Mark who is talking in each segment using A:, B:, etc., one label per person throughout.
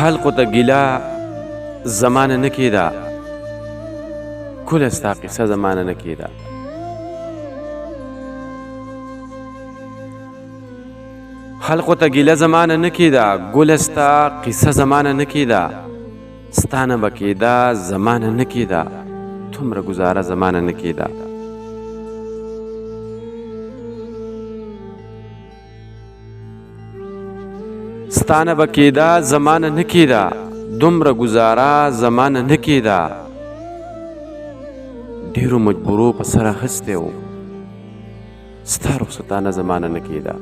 A: خلقو ته ګیله زمانه نه کېده، کله ستا قصه زمانه نه کېده. خلقو ته ګیله زمانه نه کېده، ګله ستا قصه زمانه نه کېده. ستا نه به کېده زمانه نه کېده، دومره ګزاره زمانه نه کېده. ستا نه به کېده زمانه نه کېده، دومره ګزاره زمانه نه کېده. ډېرو مجبورو په سر اخیستی و، ستا رخصتانه زمانه نه کېده.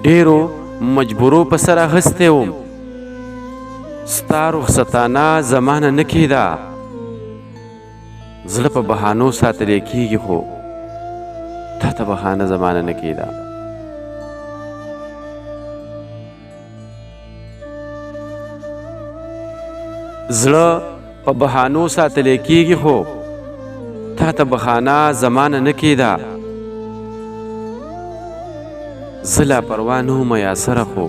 A: ډېرو مجبورو په سر اخیستی وم، ستا رخصتانه زمانه نه کېده. زړه په بهانو ساتلی کېږي، خو تا ته بهانه زمانه نه کېده. زړه په بهانو ساتلی کېږي، خو تا ته بهانه زمانه نه کېده. زه لا پروا نه وم میسره، خو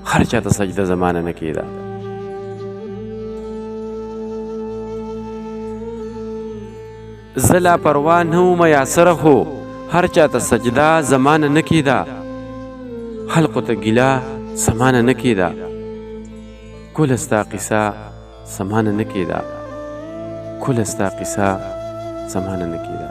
A: هر چا ته سجده زمانه نه کېده. زه لا پروا نه وم میسره، خو هر چا ته سجده زمانه نه کېده. خلقو ته ګیله زمانه نه کېده، ګله ستا قصه زمانه نه کېده. ګله ستا قصه زمانه نه کېده.